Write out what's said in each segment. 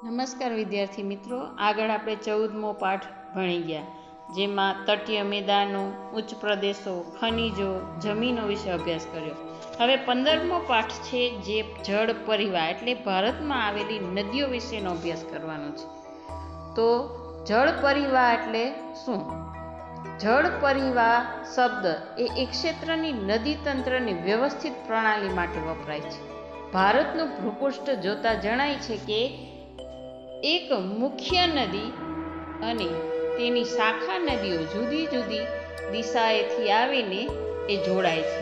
નમસ્કાર વિદ્યાર્થી મિત્રો, આગળ આપણે 14મો પાઠ ભણી ગયા, જેમાં તટીય મેદાનો, ઉચ્ચ પ્રદેશો, ખનિજો, જમીનો વિશે અભ્યાસ કર્યો. હવે 15મો પાઠ છે, જે જળ પરિવાહ એટલે ભારતમાં આવેલી નદીઓ વિશેનો અભ્યાસ કરવાનો છે. તો જળ પરિવાહ એટલે શું? જળ પરિવાહ શબ્દ એ એક ક્ષેત્રની નદી તંત્રની વ્યવસ્થિત પ્રણાલી માટે વપરાય છે. ભારતનું ભૂપૃષ્ઠ જોતા જણાય છે કે એક મુખ્ય નદી અને તેની શાખા નદીઓ જુદી જુદી દિશાએથી આવીને એ જોડાય છે.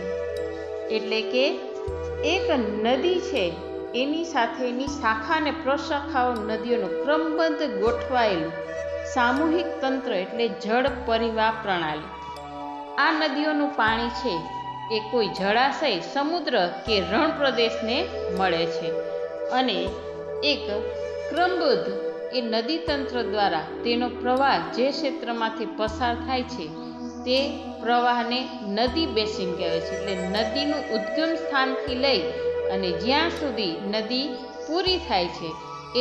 એટલે કે એક નદી છે એની સાથેની શાખા અને પ્રશાખાઓ નદીઓનું ક્રમબદ્ધ ગોઠવાયેલું સામૂહિક તંત્ર એટલે જળ પરિવાહ પ્રણાલી. આ નદીઓનું પાણી છે એ કોઈ જળાશય, સમુદ્ર કે રણ પ્રદેશને મળે છે અને એક ક્રમબદ્ધ એ નદી તંત્ર દ્વારા તેનો પ્રવાહ જે ક્ષેત્રમાંથી પસાર થાય છે તે પ્રવાહને નદી બેસિન કહેવાય છે. એટલે નદીનું ઉદ્ગમ સ્થાનથી લઈ અને જ્યાં સુધી નદી પૂરી થાય છે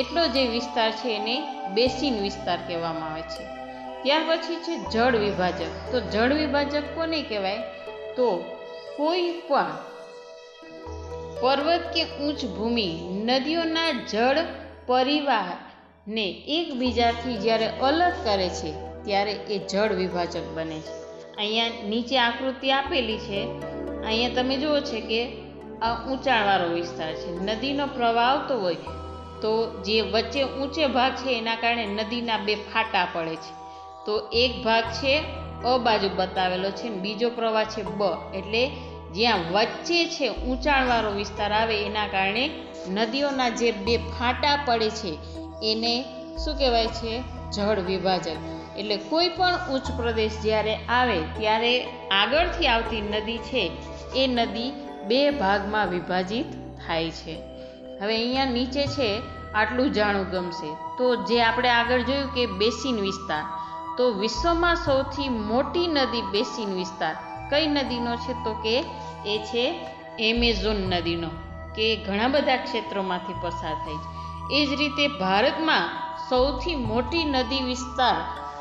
એટલો જે વિસ્તાર છે એને બેસિન વિસ્તાર કહેવામાં આવે છે. ત્યાર પછી છે જળ વિભાજક. તો જળ વિભાજક કોને કહેવાય? તો કોઈ પણ પર્વત કે ઉચ્ચ ભૂમિ નદીઓના જળ પરિવાહને એકબીજાથી જ્યારે અલગ કરે છે ત્યારે એ જળ વિભાજક બને છે. અહીંયા નીચે આકૃતિ આપેલી છે, અહીંયા તમે જુઓ છે કે આ ઊંચાણવાળો વિસ્તાર છે. નદીનો પ્રવાહ આવતો હોય તો જે વચ્ચે ઊંચે ભાગ છે એના કારણે નદીના બે ફાટા પડે છે. તો એક ભાગ છે અ બાજુ બતાવેલો છે ને બીજો પ્રવાહ છે બ, એટલે જ્યાં વચ્ચે છે ઊંચાણવાળો વિસ્તાર આવે એના કારણે નદીઓના જે બે ફાટા પડે છે એને શું કહેવાય છે? જળ વિભાજક. એટલે કોઈ પણ ઉચ્ચ પ્રદેશ જ્યારે આવે ત્યારે આગળથી આવતી નદી છે એ નદી બે ભાગમાં વિભાજિત થાય છે. હવે અહીંયા નીચે છે આટલું જાણવું ગમશે. તો જે આપણે આગળ જોયું કે બેસિન વિસ્તાર, તો વિશ્વમાં સૌથી મોટી નદી બેસિન વિસ્તાર કઈ નદીનો છે? તો કે એ છે એમેઝોન નદીનો, કે ઘણા બધા ક્ષેત્રોમાંથી પસાર થાય છે. એ જ રીતે ભારતમાં સૌથી મોટી નદી વિસ્તાર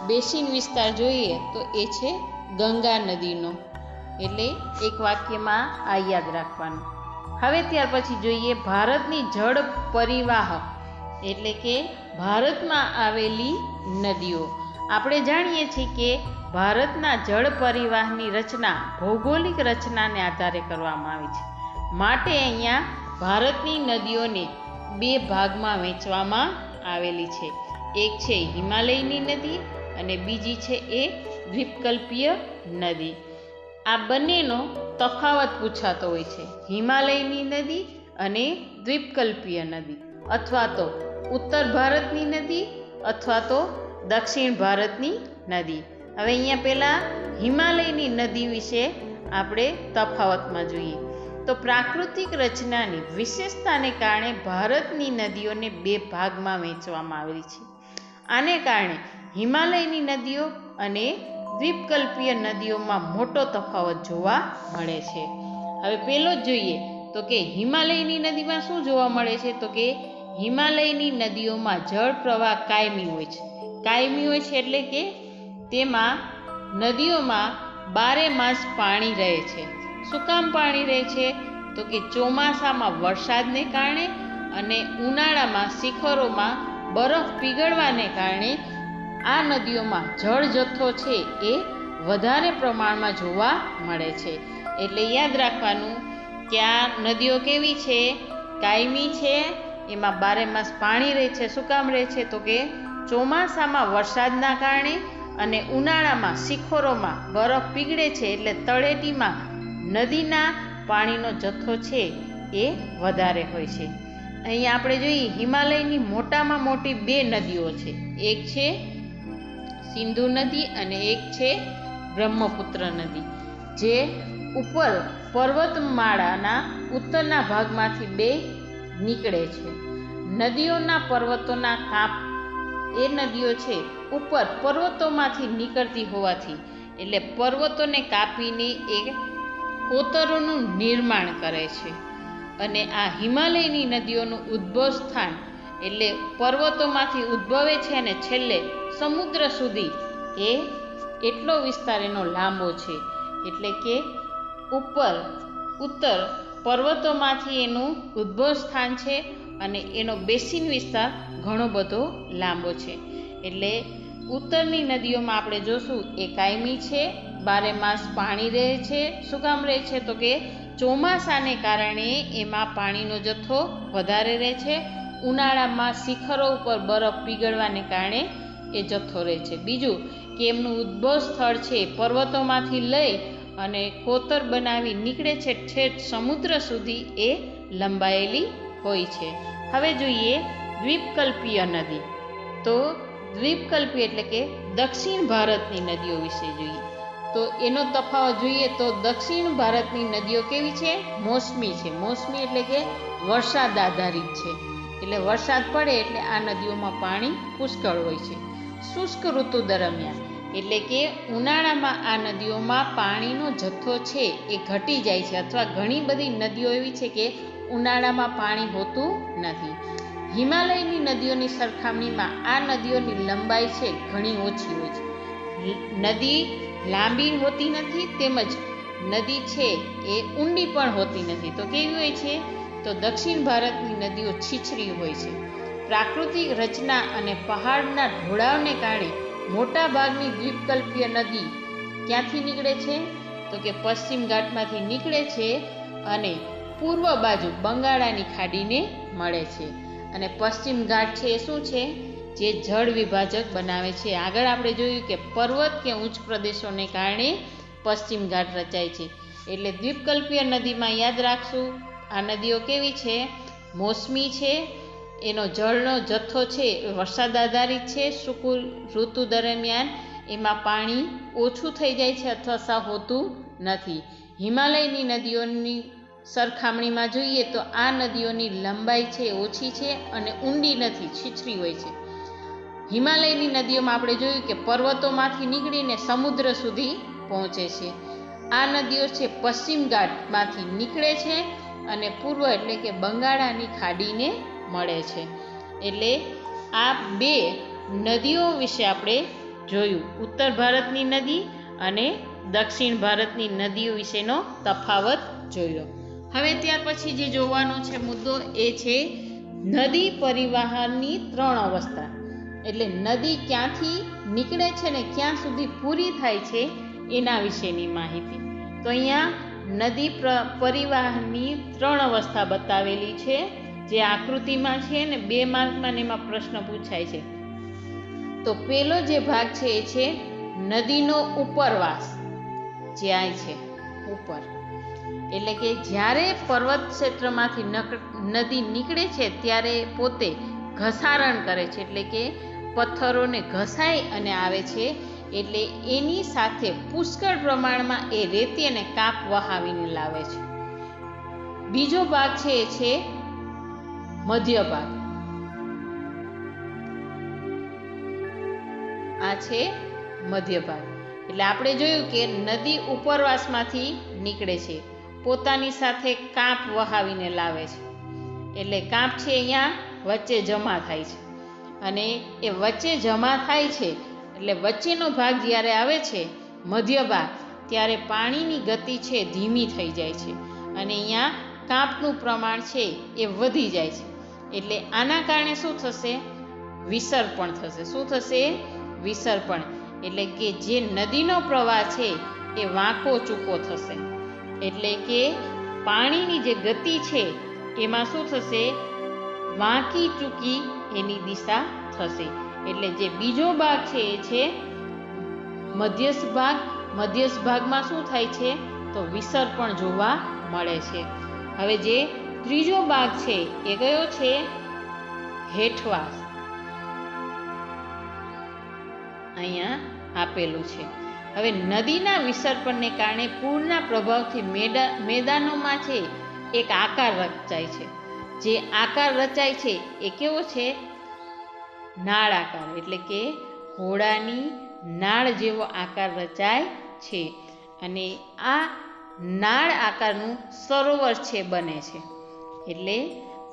બેસિન વિસ્તાર જોઈએ તો એ છે ગંગા નદીનો. એટલે એક વાક્યમાં આ યાદ રાખવાનું. હવે ત્યાર પછી જોઈએ ભારતની જળ પરિવાહ એટલે કે ભારતમાં આવેલી નદીઓ. આપણે જાણીએ છીએ કે ભારતના જળ પરિવાહની રચના ભૌગોલિક રચનાને આધારે કરવામાં આવી છે. માટે અહીંયા ભારતની નદીઓને બે ભાગમાં વહેંચવામાં આવેલી છે. એક છે હિમાલયની નદી અને બીજી છે એ દ્વીપકલ્પીય નદી. આ બંનેનો તફાવત પૂછાતો હોય છે, હિમાલયની નદી અને દ્વીપકલ્પીય નદી, અથવા તો ઉત્તર ભારતની નદી અથવા તો દક્ષિણ ભારતની નદી. હવે અહીંયા પહેલાં હિમાલયની નદી વિશે આપણે તફાવતમાં જોઈએ. તો પ્રાકૃતિક રચનાની વિશેષતાને કારણે ભારતની નદીઓને બે ભાગમાં વહેંચવામાં આવેલી છે. આને કારણે હિમાલયની નદીઓ અને દ્વીપકલ્પીય નદીઓમાં મોટો તફાવત જોવા મળે છે. હવે પહેલો જ જોઈએ તો કે હિમાલયની નદીમાં શું જોવા મળે છે? તો કે હિમાલયની નદીઓમાં જળ પ્રવાહ કાયમી હોય છે. કાયમી હોય છે એટલે કે તેમાં નદીઓમાં 12 માસ પાણી રહે છે. શું કામ પાણી રહે છે? તો કે ચોમાસામાં વરસાદને કારણે અને ઉનાળામાં શિખરોમાં બરફ પીગળવાને કારણે આ નદીઓમાં જળ જથ્થો છે એ વધારે પ્રમાણમાં જોવા મળે છે. એટલે યાદ રાખવાનું કે આ નદીઓ કેવી છે? કાયમી છે, એમાં 12 માસ પાણી રહે છે. શું કામ રહે છે? તો કે ચોમાસામાં વરસાદના કારણે અને ઉનાળામાં શિખરોમાં બરફ પીગળે છે એટલે તળેટીમાં નદીના પાણીનો જથ્થો છે એ વધારે હોય છે. અહીંયા આપણે જોઈએ હિમાલયની મોટામાં મોટી બે નદીઓ છે. એક છે સિંધુ નદી અને એક છે બ્રહ્મપુત્ર નદી, જે ઉપર પર્વતમાળાના ઉત્તરના ભાગમાંથી બે નીકળે છે. નદીઓના પર્વતોના કાપ એ નદીઓ છે ઉપર પર્વતોમાંથી નીકળતી હોવાથી એટલે પર્વતોને કાપીને એક કોતરોનું નિર્માણ કરે છે. અને આ હિમાલયની નદીઓનું ઉદ્ભવ સ્થાન એટલે પર્વતોમાંથી ઉદ્ભવે છે અને છેલ્લે સમુદ્ર સુધી એ એટલો વિસ્તાર એનો લાંબો છે. એટલે કે ઉત્તર પર્વતોમાંથી એનું ઉદ્ભવ સ્થાન છે અને એનો બેસિન વિસ્તાર ઘણો બધો લાંબો છે. એટલે ઉત્તરની નદીઓમાં આપણે જોશું એ કાયમી છે, 12 માસ પાણી રહે છે. શું કામ રહે છે? તો કે ચોમાસાને કારણે એમાં પાણીનો જથ્થો વધારે રહે છે. ઉનાળામાં શિખરો ઉપર બરફ પીગળવાને કારણે એ જથ્થો રહે છે. બીજું કે એમનું ઉદ્ભવ સ્થળ છે પર્વતોમાંથી લઈ અને કોતર બનાવી નીકળે છે ઠેઠ સમુદ્ર સુધી એ લંબાયેલી હોય છે. હવે જોઈએ દ્વીપકલ્પીય નદી. તો દ્વીપકલ્પી એટલે કે દક્ષિણ ભારતની નદીઓ વિશે જોઈએ. તો એનો તફાવત જોઈએ તો દક્ષિણ ભારતની નદીઓ કેવી છે? મોસમી છે. મોસમી એટલે કે વરસાદ આધારિત છે. એટલે વરસાદ પડે એટલે આ નદીઓમાં પાણી પુષ્કળ હોય છે. શુષ્ક ઋતુ દરમિયાન એટલે કે ઉનાળામાં આ નદીઓમાં પાણીનો જથ્થો છે એ ઘટી જાય છે, અથવા ઘણી બધી નદીઓ એવી છે કે ઉનાળામાં પાણી હોતું નથી. હિમાલયની નદીઓની સરખામણીમાં આ નદીઓની લંબાઈ છે ઘણી ઓછી હોય છે. નદી લાંબી હોતી નથી, તેમજ નદી છે એ ઊંડી પણ હોતી નથી. તો કેવી હોય છે? તો દક્ષિણ ભારતની નદીઓ છીછરી હોય છે. પ્રાકૃતિક રચના અને પહાડના ઢોળાવને કારણે મોટા ભાગની દ્વીપકલ્પીય નદી ક્યાંથી નીકળે છે? તો કે પશ્ચિમ ઘાટમાંથી નીકળે છે અને પૂર્વ બાજુ બંગાળાની ખાડીને મળે છે. અને પશ્ચિમ ઘાટ છે એ શું છે? જે જળ વિભાજક બનાવે છે. આગળ આપણે જોયું કે પર્વત કે ઉચ્ચ પ્રદેશોને કારણે પશ્ચિમ ઘાટ રચાય છે. એટલે દ્વીપકલ્પીય નદીમાં યાદ રાખશું, આ નદીઓ કેવી છે? મોસમી છે. એનો જળનો જથ્થો છે વરસાદ આધારિત છે. શુષ્ક ઋતુ દરમિયાન એમાં પાણી ઓછું થઈ જાય છે અથવા સાવ હોતું નથી. હિમાલયની નદીઓની સરખામણીમાં જોઈએ તો આ નદીઓની લંબાઈ છે ઓછી છે અને ઊંડી નથી, છીછરી હોય છે. હિમાલયની નદીઓમાં આપણે જોયું કે પર્વતોમાંથી નીકળીને સમુદ્ર સુધી પહોંચે છે. આ નદીઓ છે પશ્ચિમ ઘાટમાંથી નીકળે છે અને પૂર્વ એટલે કે બંગાળાની ખાડીને મળે છે. એટલે આ બે નદીઓ વિશે આપણે જોયું, ઉત્તર ભારતની નદી અને દક્ષિણ ભારતની નદીઓ વિશેનો તફાવત જોયો. હવે ત્યાર પછી જે જોવાનો છે મુદ્દો એ છે નદી પરિવહનની 3 અવસ્થા. એટલે નદી ક્યાંથી નીકળે છે ને ક્યાં સુધી પૂરી થાય છે એના વિશેની માહિતી. તો અહીંયા નદી પરિવહનની 3 અવસ્થા બતાવેલી છે, જે આકૃતિમાં છે ને 2 માર્કમાં એમાં પ્રશ્ન પૂછાય છે. તો પેલો જે ભાગ છે એ છે નદીનો ઉપરવાસ, જે આ છે ઉપર. એટલે કે જ્યારે પર્વત ક્ષેત્રમાંથી નદી નીકળે છે ત્યારે પોતે ઘસારણ કરે છે, એટલે કે પથ્થરોને ઘસાઈ અને આવે છે. એટલે એની સાથે પુષ્કળ પ્રમાણમાં એ રેતી અને કાંપ વહાવીને લાવે છે. બીજો ભાગ છે એ છે મધ્ય ભાગ. આ છે મધ્ય ભાગ. એટલે આપણે જોયું કે નદી ઉપરવાસમાંથી નીકળે છે, પોતાની સાથે કાંપ વહાવીને લાવે છે. એટલે કાંપ છે અહીંયા વચ્ચે જમા થાય છે અને એ વચ્ચે જમા થાય છે એટલે વચ્ચેનો ભાગ જ્યારે આવે છે મધ્ય ભાગ, ત્યારે પાણીની ગતિ છે ધીમી થઈ જાય છે અને અહીંયા કાંપનું પ્રમાણ છે એ વધી જાય છે. એટલે આના કારણે શું થશે? વિસર્પણ થશે. શું થશે? વિસર્પણ. એટલે કે જે નદીનો પ્રવાહ છે એ વાંકો ચૂકો થશે. એટલે કે પાણીની જે ગતિ છે એમાં શું થશે? વાંકી ચૂકી એની દિશા થશે. એટલે જે બીજો ભાગ છે એ છે મધ્યસ્થ ભાગ. મધ્યસ્થ ભાગમાં શું થાય છે? તો વિસર્પણ જોવા મળે છે. હવે જે ત્રીજો ભાગ છે એ કયો છે? હેઠવાસ. અહીંયા આપેલું છે. હવે નદીના વિસર્પણને કારણે પૂરના પ્રભાવથી મેદાનોમાં છે એક આકાર રચાય છે. જે આકાર રચાય છે એ કેવો છે? નાળ આકાર. એટલે કે ઘોડાની નાળ જેવો આકાર રચાય છે અને આ નાળ આકારનું સરોવર છે બને છે. એટલે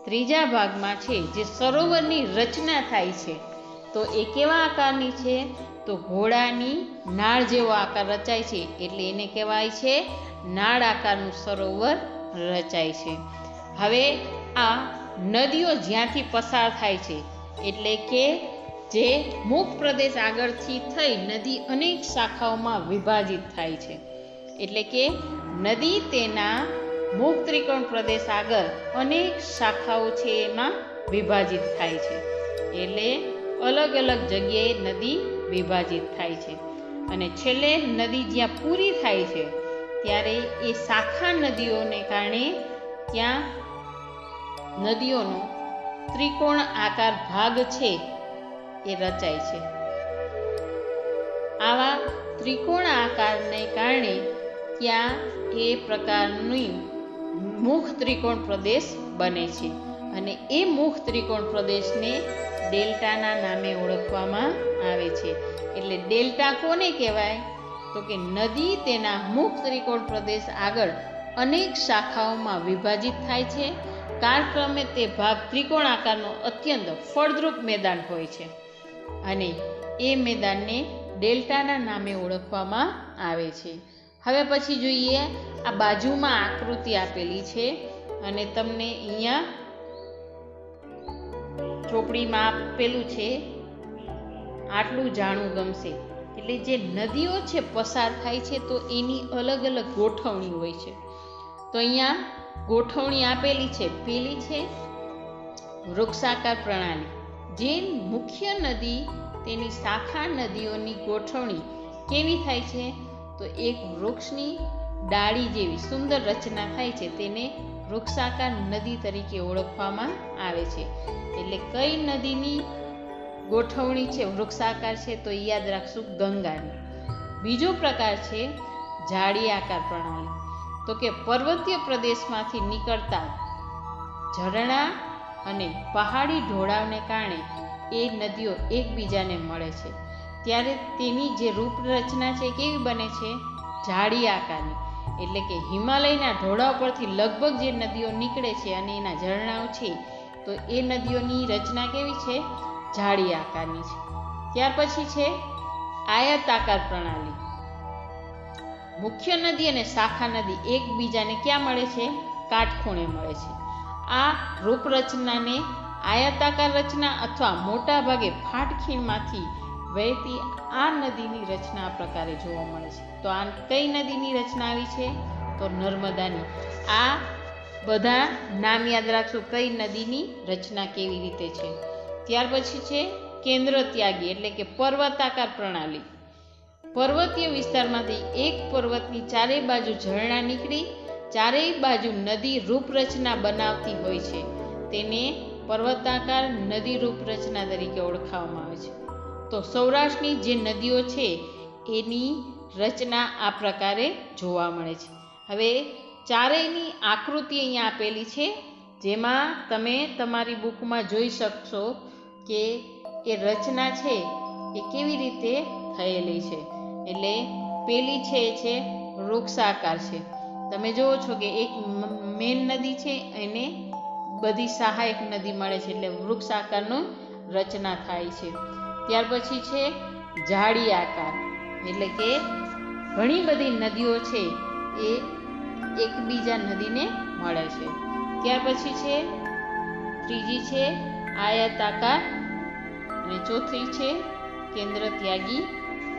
ત્રીજા ભાગમાં છે જે સરોવરની રચના થાય છે તો એ કેવા આકારની છે? તો ઘોડાની નાળ જેવો આકાર રચાય છે એટલે એને કહેવાય છે નાળ આકારનું સરોવર રચાય છે. હવે આ નદીઓ જ્યાંથી પસાર થાય છે એટલે કે જે મુખ પ્રદેશ આગળથી થઈ નદી અનેક શાખાઓમાં વિભાજિત થાય છે. એટલે કે નદી તેના મુખ ત્રિકોણ પ્રદેશ આગળ અનેક શાખાઓ છે એમાં વિભાજિત થાય છે. એટલે અલગ અલગ જગ્યાએ નદી વિભાજિત થાય છે અને છેલ્લે નદી જ્યાં પૂરી થાય છે ત્યારે એ શાખા નદીઓને કારણે ત્યાં નદીઓનો ત્રિકોણ આકાર ભાગ છે એ રચાય છે. આવા ત્રિકોણ આકારને કારણે ત્યાં એ પ્રકારની મુખ ત્રિકોણ પ્રદેશ બને છે અને એ મુખ ત્રિકોણ પ્રદેશને ડેલ્ટાના નામે ઓળખવામાં આવે છે. એટલે ડેલ્ટા કોને કહેવાય? તો કે નદી તેના મુખ ત્રિકોણ પ્રદેશ આગળ અનેક શાખાઓમાં વિભાજિત થાય છે. કાળક્રમે તે ભાગ ત્રિકોણ આકારનો અત્યંત ફળદ્રુપ મેદાન હોય છે અને એ મેદાનને ડેલ્ટાના નામે ઓળખવામાં આવે છે. હવે પછી જોઈએ, આ બાજુમાં આકૃતિ આપેલી છે અને તમને અહીંયા ચોપડીમાં આપેલું છે આટલું જાણવું ગમશે. એટલે જે નદીઓ છે પસાર થાય છે તો એની અલગ અલગ ગોઠવણી હોય છે. તો અહીંયા ગોઠવણી આપેલી છે. પેલી છે વૃક્ષાકાર પ્રણાલી. જે મુખ્ય નદી તેની શાખા નદીઓની ગોઠવણી કેવી થાય છે? તો એક વૃક્ષની ડાળી જેવી સુંદર રચના થાય છે તેને વૃક્ષાકાર નદી તરીકે ઓળખવામાં આવે છે. એટલે કઈ નદીની ગોઠવણી છે વૃક્ષાકાર છે? તો યાદ રાખશું ગંગાની. બીજો પ્રકાર છે જાળી આકાર પ્રણાલી. તો કે પર્વતીય પ્રદેશમાંથી નીકળતા ઝરણા અને પહાડી ઢોળાવને કારણે એ નદીઓ એકબીજાને મળે છે ત્યારે તેની જે રૂપરચના છે કેવી બને છે? જાળી આકારની. એટલે કે હિમાલયના ઢોળાવ પરથી લગભગ જે નદીઓ નીકળે છે અને એના ઝરણાઓ છે તો એ નદીઓની રચના કેવી છે? જાળી આકારની છે. ત્યાર પછી છે આયતાકાર પ્રણાલી. મુખ્ય નદી અને શાખા નદી એકબીજાને ક્યાં મળે છે? કાટખૂણે મળે છે. આ રૂપરચનાને આયતાકાર રચના અથવા મોટા ભાગે ફાટખીણમાંથી વહેતી આ નદીની રચના આ પ્રકારે જોવા મળે છે. તો આ કઈ નદીની રચના આવી છે? તો નર્મદાની. આ બધા નામ યાદ રાખશું કઈ નદીની રચના કેવી રીતે છે. ત્યાર પછી છે કેન્દ્ર ત્યાગી એટલે કે પર્વતાકાર પ્રણાલી. પર્વતીય વિસ્તારમાંથી એક પર્વતની ચારેય બાજુ ઝરણા નીકળી ચારેય બાજુ નદી રૂપરચના બનાવતી હોય છે તેને પર્વતાકાર નદી રૂપરચના તરીકે ઓળખવામાં આવે છે. તો સૌરાષ્ટ્રની જે નદીઓ છે એની રચના આ પ્રકારે જોવા મળે છે. હવે ચારેયની આકૃતિ અહીંયા આપેલી છે જેમાં તમે તમારી બુકમાં જોઈ શકશો કે એ રચના છે એ કેવી રીતે થયેલી છે. એટલે પેલી છે એ છે વૃક્ષાકાર છે. તમે જુઓ છો કે એક મેન નદી છે એને બધી સહાયક નદી મળે છે એટલે વૃક્ષ આકારનો રચના થાય છે. ત્યાર પછી છે જાળી આકાર એટલે કે ઘણી બધી નદીઓ છે એ એકબીજા નદીને મળે છે. ત્યાર પછી છે ત્રીજી છે આયતાકાર અને ચોથી છે કેન્દ્ર ત્યાગી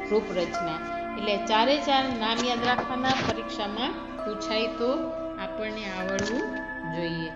રૂપરચના. એટલે ચારે ચાર નામ યાદ રાખવાના, પરીક્ષામાં પૂછાય તો આપણને આવડવું જોઈએ.